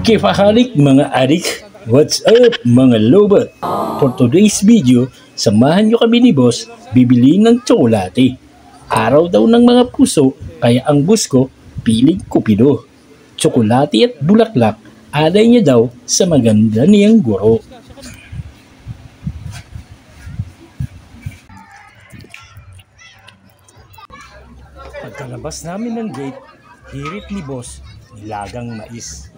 Kifahalik mga adik, what's up mga lobat? For today's video, samahan nyo kami ni boss bibili ng tsokolate. Araw daw ng mga puso, kaya ang bus ko piling kupido. Tsokolate at bulaklak, aday niya daw sa maganda niyang guro. Pagkalabas namin ng gate, hirit ni boss, nilagang mais.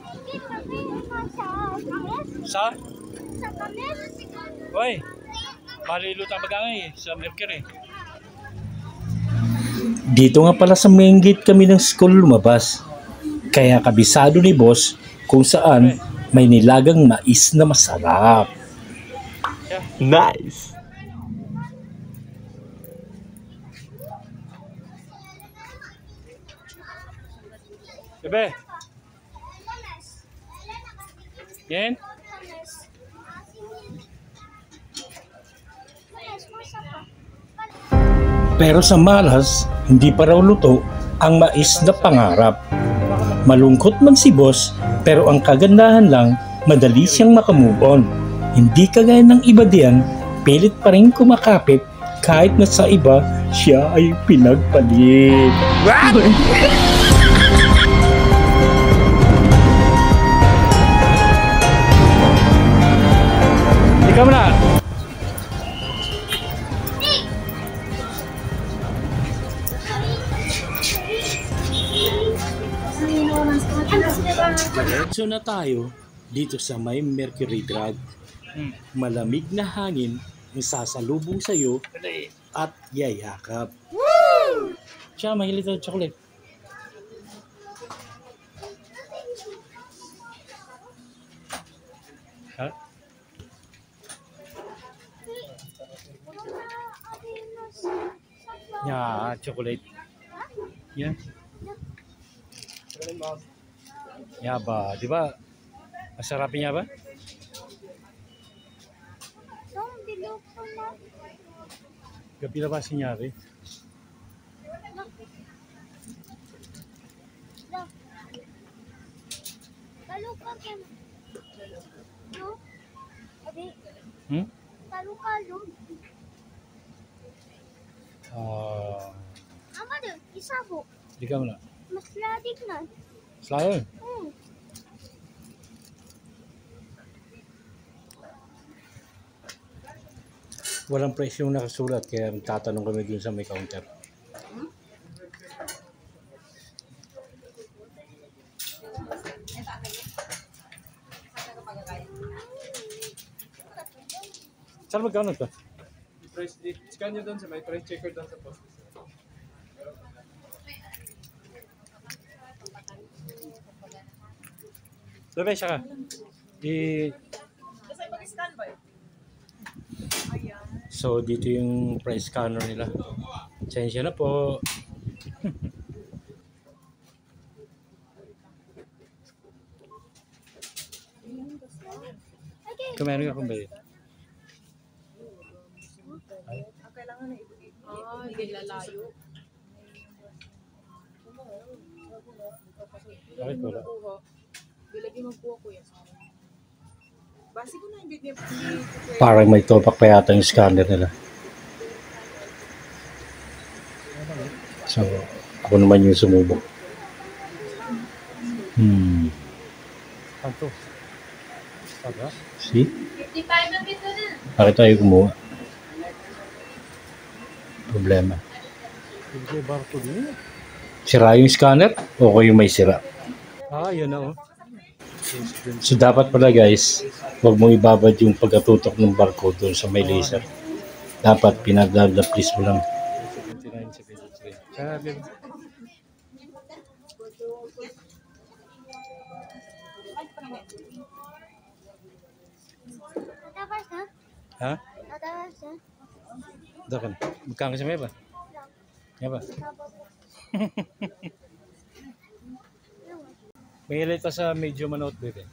Sa? Hoy, malilutang bagangay sa Mercury. Dito nga pala sa main gate kami ng school lumabas. Kaya kabisado ni boss kung saan may nilagang mais na masarap. Nice! Bebe! Yan? Pero sa malas, hindi pa raw luto ang mais na pangarap. Malungkot man si boss, pero ang kagandahan lang, madali siyang makamove on. Hindi kagaya ng iba diyan, pilit pa rin kumakapit kahit na sa iba, siya ay pinagpalit. Ikaw na! Diretso na tayo dito sa may Mercury Drug. Malamig na hangin ang sasalubong sa'yo at yayakap. Siya, mahilig ng chocolate. Ha? Yeah, chocolate. Yeah. Ya ba, di ba? Masarap niya ba? Gabi na ba sinyari? Hmm? Ama deh, isa po. Di ka mo na. Mas ladik na. Slayer? Walang presyo nakasulat kaya tatanong kami dun sa may counter. Saan magkano ito? Price, scan nyo doon sa may price checker doon sa post. Labay siya ka. So, dito yung price scanner nila. Sensya na po. Kumain ka kung ba yun? Kailangan na hindi lalayo. Bakit wala? Bilagi mo po ako yan. Basi ko na hindi niya. Parang may topak pa yata yung scanner nila. So, ako naman yung sumubok. Kanto. Saga? See? 55 na pito na. Bakit tayo kumuha? Problema. Sira yung scanner o yung may sira? Yun na oh. So dapat pala guys, huwag mong ibabad yung pagkatutok ng barcode doon sa may laser. Dapat pinagdadaplis mo lang. Tapos na? Ha? Tapos na? Dakan. Magkano sa may ba? Nga ba? May ilita sa medyo manood bebe.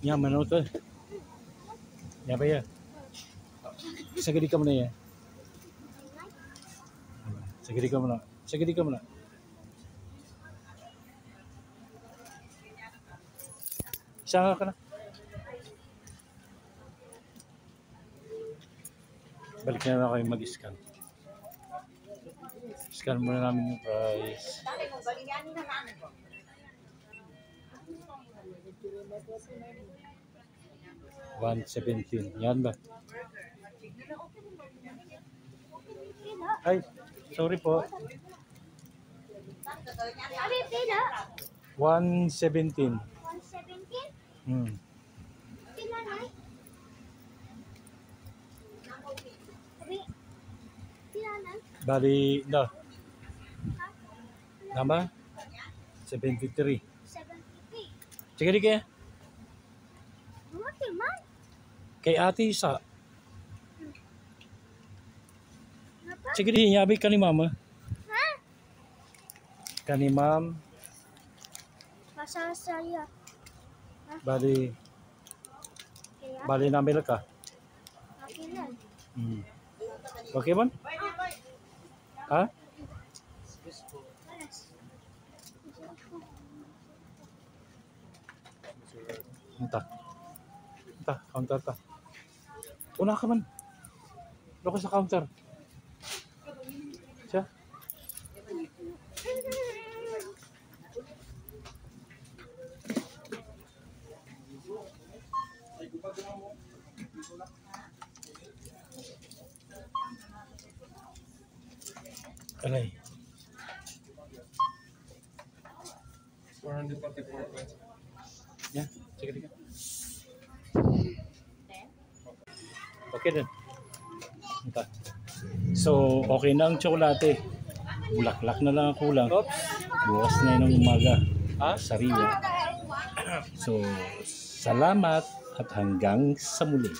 Yan, manood to. Yan ba yan? Sagadi ka muna yan. Sagadi ka muna. Sagadi ka muna. Saan ka na? Balik na lang kayo mag-scan. Scan muna namin yung price. 117. Yan ba? Ay, sorry po. Abi, pila? 117. 117? Hmm. Pila na? Abi, pila na? Bali, no. Ha? Nama? 73. 73. Sige, di kaya. Buti man. Kay ate isa. Napa? Sige, di. Yabi ka ni mama. Ha? Ka ni ma'am. Masasaya. Bali, Kaya, bali namin ka. makilan. Hmm. Okay man? Ha? Alas. Anta. Anta, counter ka. Una ka man. Doon ka sa counter. Siya. Alay. 444 pesos. Yan. Sige, sige. Okay din. Anta. So, okay na ang tsokolate. Bulaklak na lang ang kulang. Bukas na yun ng umaga. Sariwa. So, salamat at hanggang sa muli.